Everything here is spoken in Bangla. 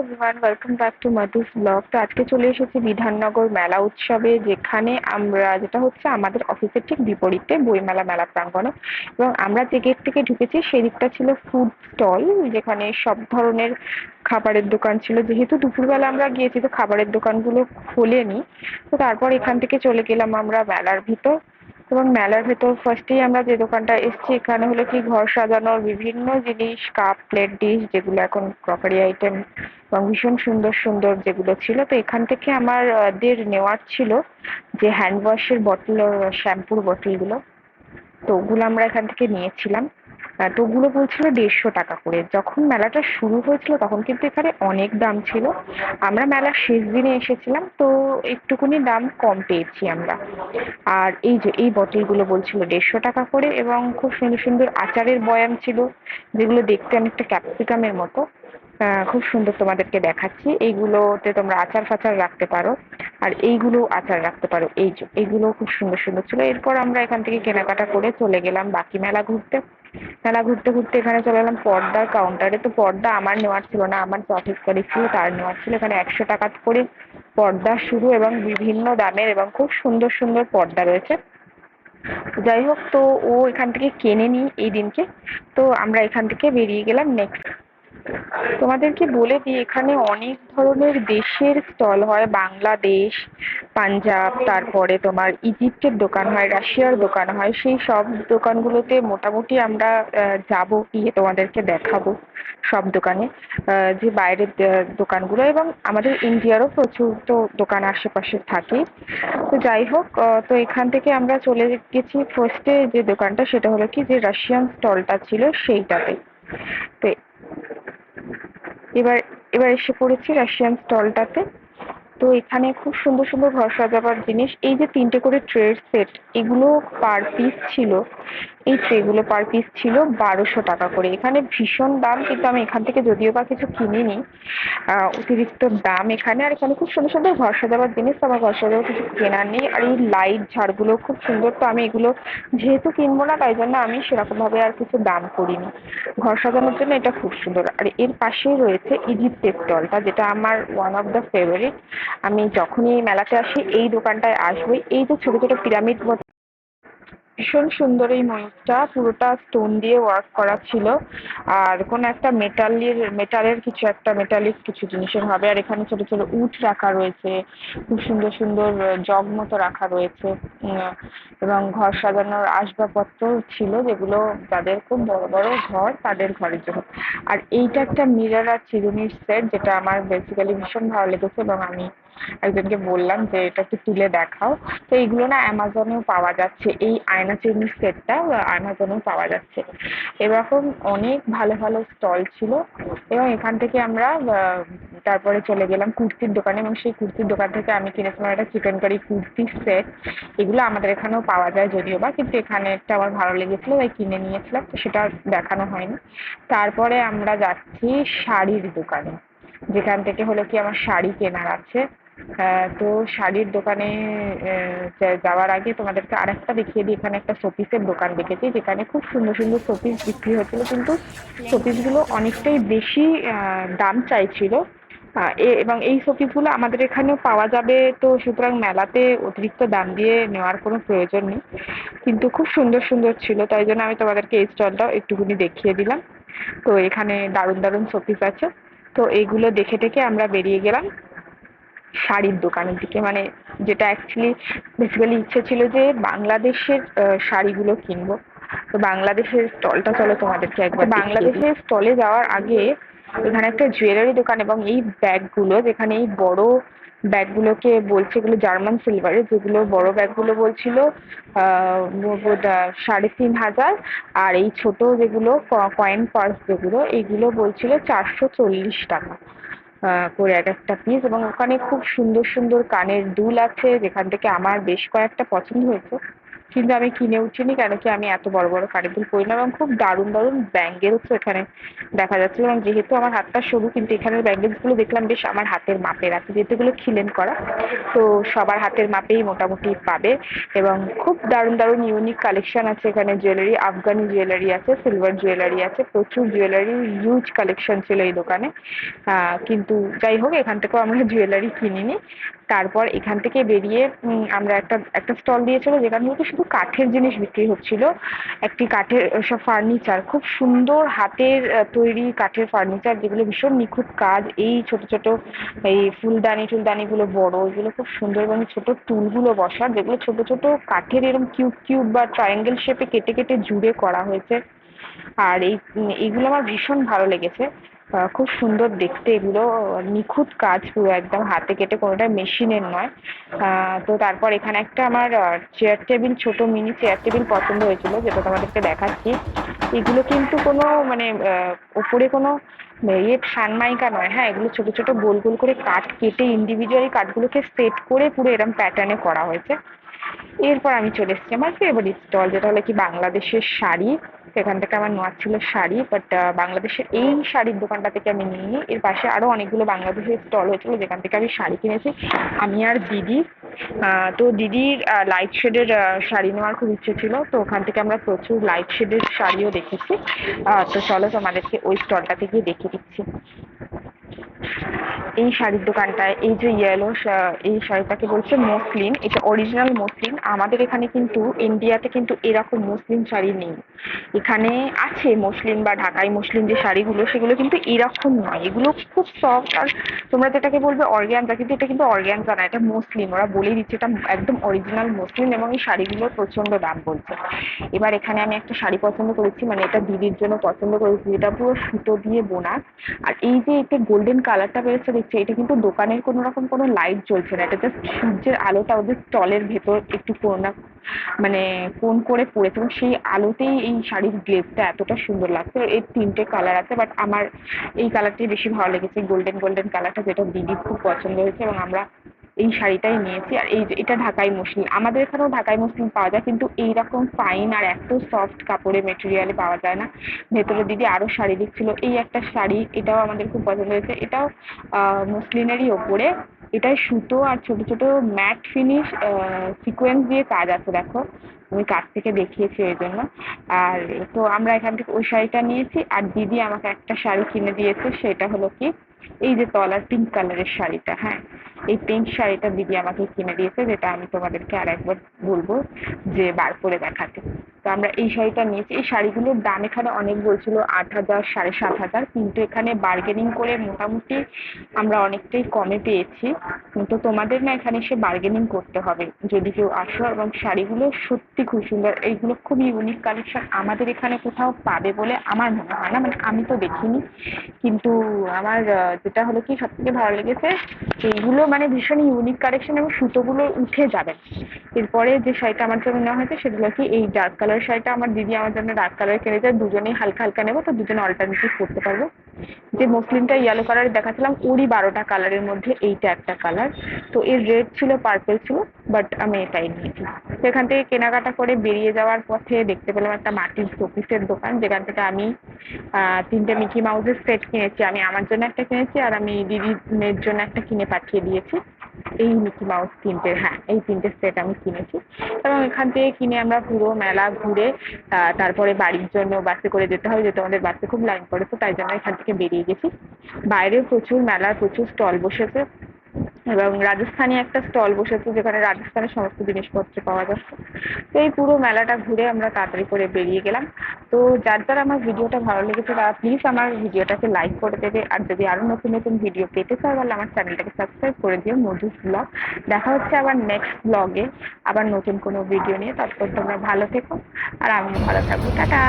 Everyone, welcome back to Madhu's blog. তো আজকে চলে এসেছি বিধাননগর মেলা উৎসবে, যেখানে আমরা যেটা হচ্ছে আমাদের অফিসের ঠিক বিপরীতে বইমেলা মেলা প্রাঙ্গণে। এবং আমরা যে গেট থেকে ঢুকেছি সেদিকটা ছিল ফুড স্টল, যেখানে সব ধরনের খাবারের দোকান ছিল। যেহেতু দুপুরবেলা আমরা গিয়েছি তো খাবারের দোকানগুলো খোলেনি, তো তারপর এখান থেকে চলে গেলাম আমরা মেলার ভিতর। এবং মেলার ভেতর ফার্স্টেই আমরা যে দোকানটা এসেছি, এখানে হলো কি ঘর সাজানোর বিভিন্ন জিনিস, কাপ প্লেট ডিশ, যেগুলো এখন ক্রকারি আইটেম, এবং ভীষণ সুন্দর সুন্দর যেগুলো ছিল। তো এখান থেকে আমাদের নেওয়ার ছিল যে হ্যান্ড ওয়াশের বটল, শ্যাম্পুর বটলগুলো। তো ওগুলো আমরা এখান থেকে নিয়েছিলাম। তো ওগুলো বলছিল 150 টাকা করে। যখন মেলাটা শুরু হয়েছিল তখন কিন্তু এখানে অনেক দাম ছিল। আমরা মেলার শেষ দিনে এসেছিলাম, তো একটুখানি দাম কম পেয়েছি আমরা। আর এই যে এই বটলগুলো বলছিল 150 টাকা করে, এবং খুব সুন্দর সুন্দর আচারের বয়াম ছিল, যেগুলো দেখতে অনেকটা ক্যাপসিকামের মতো। খুব সুন্দর, তোমাদেরকে দেখাচ্ছি। এইগুলোতে তোমরা আচার ফাচার রাখতে পারো, আর এইগুলো আচার রাখতে পারো। এই যে এইগুলো খুব সুন্দর সুন্দর ছিল। এরপর আমরা এখান থেকে কেনাকাটা করে চলে গেলাম বাকি মেলা ঘুরতে। মেলা ঘুরতে ঘুরতে এখানে চলে এলাম পর্দার কাউন্টারে। তো পর্দা আমার নেওয়ার ছিল না, আমার যে অফিস কলিগ ছিল তার নেওয়ার ছিল। এখানে 100 টাকা করে পর্দা শুরু, এবং বিভিন্ন দামের, এবং খুব সুন্দর সুন্দর পর্দা রয়েছে। যাই হোক, তো ও এখান থেকে কেনেনি এই দিনকে। তো আমরা এখান থেকে বেরিয়ে গেলাম নেক্সট। তোমাদেরকে বলে দিই, এখানে অনেক ধরনের দেশের স্টল হয়। বাংলাদেশ, পাঞ্জাব, তারপরে তোমার ইজিপ্টের দোকান হয়, রাশিয়ার দোকান হয়। সেই সব দোকানগুলোতে মোটামুটি আমরা যাব, গিয়ে তোমাদেরকে দেখাবো সব দোকানে, যে বাইরের দোকানগুলো, এবং আমাদের ইন্ডিয়ারও প্রচুর তো দোকান আশেপাশে থাকে। তো যাই হোক, তো এখান থেকে আমরা চলে গেছি ফার্স্টে যে দোকানটা, সেটা হলো কি যে রাশিয়ান স্টলটা ছিল সেইটাতে। তো এবার এবার এসে পড়েছি রাশিয়ান স্টলটাতে। তো এখানে খুব সুন্দর সুন্দর ঘর সাজাবার জিনিস। এই যে 3টে করে ট্রের সেট, এগুলো পার পিস ছিল, এই ট্রেগুলো পার পিস ছিল 1200 টাকা করে। এখানে ভীষণ দাম, কিন্তু আমি এখান থেকে যদিও বা কিছু কিনিনি, অতিরিক্ত দাম এখানে। আর এখানে খুব সুন্দর সুন্দর ঘর সাজাবার জিনিস, তো আমার ঘর সাজাবার কিছু কেনার নেই। আর এই লাইট ঝাড়গুলো খুব সুন্দর, তো আমি এগুলো যেহেতু কিনবো না, তাই জন্য আমি সেরকম ভাবে আর কিছু দাম করিনি। ঘর সাজানোর জন্য এটা খুব সুন্দর। আর এর পাশেই রয়েছে ইজিপ্টের স্টলটা, যেটা আমার ওয়ান অফ দ্য ফেভারিট। আমি যখনই এই মেলাতে আসি এই দোকানটায় আসবোই। এই যে ছোট ছোট পিরামিড মতো, ভীষণ সুন্দর এই ময়ূরটা, পুরোটা স্টোন দিয়ে ওয়ার্ক করা ছিল। আর কোনো একটা মেটালের কিছু একটা, মেটালিক কিছু জিনিসের হবে। আর এখানে ছোট ছোট উট রাখা রয়েছে, খুব সুন্দর সুন্দর জগ মতো রাখা রয়েছে। এবং ঘর সাজানোর আসবাবপত্র ছিল, যেগুলো যাদের খুব বড় বড় ঘর তাদের ঘরের জন্য। আর এইটা একটা মিরর আর চিরুনির সেট, যেটা আমার বেসিক্যালি ভীষণ ভালো লেগেছে, এবং আমি একজনকে বললাম যে এটা একটু তুলে দেখাও। তো এইগুলো না অ্যামাজনেও পাওয়া যাচ্ছে, এই আয়না চিরুনির সেটটা অ্যামাজনেও পাওয়া যাচ্ছে। এরকম অনেক ভালো ভালো স্টল ছিল। এবং এখান থেকে আমরা তারপরে চলে গেলাম কুর্তির দোকানে, এবং সেই কুর্তির দোকান থেকে আমি কিনেছিলাম একটা চিকেন কারি কুর্তি সেট। এগুলো আমাদের এখানেও পাওয়া যায় যদিও বা, কিন্তু এখানে একটা আমার ভালো লেগেছিল তাই কিনে নিয়েছিলাম, তো সেটা আর দেখানো হয়নি। তারপরে আমরা যাচ্ছি শাড়ির দোকানে, যেখান থেকে হলো কি আমার শাড়ি কেনার আছে। তো শাড়ির দোকানে যাওয়ার আগে তোমাদেরকে আরেকটা দেখিয়ে দিই। এখানে একটা শোপিসের দোকান দেখেছি, যেখানে খুব সুন্দর সুন্দর শোপিস বিক্রি হচ্ছিল, কিন্তু শোপিসগুলো অনেকটাই বেশি দাম চাইছিল। এবং এই শোপিসগুলো আমাদের এখানেও পাওয়া যাবে, তো সুতরাং মেলাতে অতিরিক্ত দাম দিয়ে নেওয়ার কোনো প্রয়োজন নেই। কিন্তু খুব সুন্দর সুন্দর ছিল, তাই জন্য আমি তোমাদেরকে এই স্টলটাও একটুখানি দেখিয়ে দিলাম। তো এখানে দারুণ দারুণ শোপিস আছে। তো এইগুলো দেখে টেকে আমরা বেরিয়ে গেলাম শাড়ির দোকানের দিকে, মানে যেটা অ্যাকচুয়ালি বেসিক্যালি ইচ্ছে ছিল যে বাংলাদেশের শাড়িগুলো কিনবো। তো বাংলাদেশের স্টলটা চলো তোমাদেরকে একবার বাংলাদেশের স্টলে যাওয়ার আগে এখানে একটা জুয়েলারি দোকান, এবং এই ব্যাগগুলো, যেখানে এই বড় ব্যাগগুলোকে বলছে এগুলো জার্মান সিলভারের, যেগুলো বড় ব্যাগগুলো বলছিল 3,500। আর এই ছোট যেগুলো কয়েন পার্স, যেগুলো এইগুলো বলছিল 440 টাকা করে এক একটা পিস। এবং ওখানে খুব সুন্দর সুন্দর কানের দুল আছে, যেখান থেকে আমার বেশ কয়েকটা পছন্দ হয়েছে। কিন্তু আমি কিনে উঠিনি, কেন কি আমি এত বড় বড় কানের দুল পরি না। এবং খুব দারুণ দারুণ ব্যাঙ্গেলসও এখানে দেখা যাচ্ছিল, এবং যেহেতু আমার হাতটা সরু, কিন্তু এখানের ব্যাঙ্গেলস গুলো দেখলাম বেশ আমার হাতের মাপের আছে, যেহেতু এগুলো খিলেন করা, তো সবার হাতের মাপেই মোটামুটি পাবে। এবং খুব দারুণ দারুণ ইউনিক কালেকশন আছে এখানে। জুয়েলারি, আফগানি জুয়েলারি আছে, সিলভার জুয়েলারি আছে, প্রচুর জুয়েলারি, হিউজ কালেকশন ছিল এই দোকানে। কিন্তু যাই হোক, এখান থেকেও আমরা জুয়েলারি কিনিনি। তারপর এখান থেকে বেরিয়ে আমরা একটা একটা স্টল দিয়েছিল, যেখানে হয়তো শুধু কাঠের জিনিস বিক্রি হচ্ছিল। একটি কাঠের সব ফার্নিচার, খুব সুন্দর হাতের তৈরি কাঠের ফার্নিচার, যেগুলো ভীষণ নিখুঁত কাজ। এই ছোট ছোট এই ফুলদানি টুলদানি গুলো বড়, এগুলো খুব সুন্দর, এবং ছোট টুলগুলো বসার, যেগুলো ছোট ছোট কাঠের এরকম কিউব কিউব বা ট্রায়াঙ্গেল শেপে কেটে কেটে জুড়ে করা হয়েছে। আর এইগুলো আমার ভীষণ ভালো লেগেছে। খুব সুন্দর দেখতে এগুলো, নিখুঁত কাজ পুরো একদম হাতে কেটে, কোনোটা মেশিনের নয়। তো তারপর এখানে একটা আমার চেয়ার টেবিল, ছোট মিনি চেয়ার টেবিল পছন্দ হয়েছিল, যেটা তোমাদেরকে দেখাচ্ছি। এগুলো কিন্তু কোনো মানে ওপরে কোনো সানমাইকা নয়, হ্যাঁ, এগুলো ছোট ছোট গোল গোল করে কাঠ কেটে ইন্ডিভিজুয়ালি কাঠগুলোকে সেট করে পুরো এরম প্যাটার্নে করা হয়েছে। এরপর আমি চলে এসেছি আমার ফেভারিট স্টল, যেটা হলো কি বাংলাদেশের শাড়ি। সেখান থেকে আমার নেওয়ার ছিল শাড়ি, বাট বাংলাদেশের এই শাড়ির দোকানটা থেকে আমি নিইনি। এর পাশে আরো অনেকগুলো বাংলাদেশের স্টল হয়েছিল, যেখান থেকে আমি শাড়ি কিনেছি, আমি আর দিদি। তো দিদির লাইট শেডের শাড়ি নেওয়ার খুব ইচ্ছে ছিল, তো ওখান থেকে আমরা প্রচুর লাইট শেডের শাড়িও দেখেছি। তো চলো তোমাদেরকে ওই স্টলটাতে গিয়ে দেখিয়ে দিচ্ছি। এই শাড়ির দোকানটায় এই যে ইয়েলো, এই শাড়িটাকে বলছে মসলিন, এটা অরিজিনাল মসলিন। আমাদের এখানে কিন্তু ইন্ডিয়াতে কিন্তু এরকম মসলিন শাড়ি নেই। এখানে আছে মসলিন বা ঢাকাই মসলিন যে শাড়িগুলো, সেগুলো কিন্তু এরকম নয়, এগুলো খুব সফট। আর তোমরা যেটাকে বলবে অর্গ্যানজা, কিন্তু এটা কিন্তু অর্গ্যানজা না, এটা মসলিন। ওরা বলেই দিচ্ছে এটা একদম অরিজিনাল মসলিন, এবং এই শাড়িগুলোর প্রচন্ড দাম বলছে। এবার এখানে আমি একটা শাড়ি পছন্দ করেছি, মানে এটা দিদির জন্য পছন্দ করেছি, যেটা পুরো সুতো দিয়ে বোনা। আর এই যে এতে গোল্ডেন কালারটা বেরোচ্ছে দেখছে, এটা কিন্তু দোকানের কোনো রকম কোনো লাইট জ্বলছে না, এটা জাস্ট সূর্যের আলোটা ওদের স্টলের ভেতর একটু কোনা মানে কোন করে পড়েছে, এবং সেই আলোতেই এই শাড়ির গ্লেজটা এতটা সুন্দর লাগছে। এর তিনটে কালার আছে, বাট আমার এই কালারটাই বেশি ভালো লেগেছে, গোল্ডেন গোল্ডেন কালারটা, যেটা দিদির খুব পছন্দ হয়েছে, এবং আমরা এই শাড়িটাই নিয়েছি। আর এই যে এটা ঢাকাই মসলিন, আমাদের এখানেও ঢাকাই মসলিন পাওয়া যায়, কিন্তু এইরকম ফাইন আর এত সফট কাপড়ে মেটেরিয়ালে পাওয়া যায় না। ভেতরে দিদি আরো শাড়ি দিচ্ছিল, এই একটা শাড়ি, এটাও আমাদের খুব পছন্দ হয়েছে। এটাও মসলিনেরই ওপরে, এটায় সুতো আর ছোট ছোট ম্যাট ফিনিশ সিকোয়েন্স দিয়ে কাজ আছে, দেখো আমি কাছ থেকে দেখিয়েছি ওই জন্য। আর তো আমরা এখান থেকে ওই শাড়িটা নিয়েছি, আর দিদি আমাকে একটা শাড়ি কিনে দিয়েছে, সেটা হলো কি এই যে তলার পিঙ্ক কালারের শাড়িটা, হ্যাঁ, এই পিঙ্ক শাড়িটা দিদি আমাকে কিনে দিয়েছে, যেটা আমি তোমাদেরকে আর একবার বলবো যে বার করে দেখাতে। তো আমরা এই শাড়িটা নিয়েছি। এই শাড়িগুলোর দাম এখানে অনেক বলছিল, 8,000 7,500, কিন্তু এখানে বার্গেনিং করে মোটামুটি আমরা অনেকটাই কমে পেয়েছি। তো তোমাদের না এখানে এসে বার্গেনিং করতে হবে যদি কেউ আসো। এবং শাড়িগুলো সত্যি খুব সুন্দর, এইগুলো খুব ইউনিক কালেকশন, আমাদের এখানে কোথাও পাবে বলে আমার মনে হয় না, মানে আমি তো দেখিনি। কিন্তু আমার যেটা হলো কি সব থেকে ভালো লেগেছে, এইগুলো মানে ভীষণ ইউনিক কালেকশন, এবং সুতোগুলো উঠে যাবে। এরপরে যে শাড়িটা আমার জন্য নেওয়া হয়েছে, সেগুলো কি এই ডার্ক কালার শাড়িটা, আমার দিদি আমার জন্য ডার্ক কালার কিনেছে, দুজনেই হালকা হালকা নেবো, তো দুজনে অল্টারনেটিভ করতে পারবো। যে মসলিনটা ইয়েলো কালারের দেখাচ্ছিলাম, ওরই 12টা কালারের মধ্যে এইটা একটা কালার। তো এর রেড ছিল, পার্পেল ছিল, বাট আমি এটাই নিয়েছি। সেখান থেকে কেনাকাটা করে বেরিয়ে যাওয়ার পথে দেখতে পেলাম একটা মাটির শোপিসের দোকান, যেখান থেকে আমি 3টে মিকি মাউসের সেট কিনেছি। আমি আমার জন্য একটা কিনেছি, আর আমি দিদির মেয়ের জন্য একটা কিনে পাঠিয়ে দিয়েছি। এই মিকি মাউস 3টে, হ্যাঁ, এই 3টে সেট আমি কিনেছি। এবং এখান থেকে কিনে আমরা পুরো মেলা ঘুরে তারপরে বাড়ির জন্য বাসে করে যেতে হয়, যেহেতু আমাদের বাসে খুব লাইন পড়েছে, তাই জন্য এখান থেকে বেরিয়ে গেছি। বাইরে প্রচুর মেলার প্রচুর স্টল বসেছে, এবং রাজস্থানি একটা স্টল বসেছে, যেখানে রাজস্থানের সমস্ত জিনিসপত্র পাওয়া যাচ্ছে। তো এই পুরো মেলাটা ঘুরে আমরা তাড়াতাড়ি করে বেরিয়ে গেলাম। তো যার যার আমার ভিডিওটা ভালো লেগেছে, তারা প্লিজ আমার ভিডিওটাকে লাইক করে দেবে। আর যদি আরো নতুন নতুন ভিডিও পেতে চাও, তাহলে আমার চ্যানেলটাকে সাবস্ক্রাইব করে দিও, মধুস ব্লগ। দেখা হচ্ছে আবার নেক্সট ব্লগে, আবার নতুন কোনো ভিডিও নিয়ে। ততক্ষণ তোমরা ভালো থেকো, আর আমিও ভালো থাকবো। টাটা।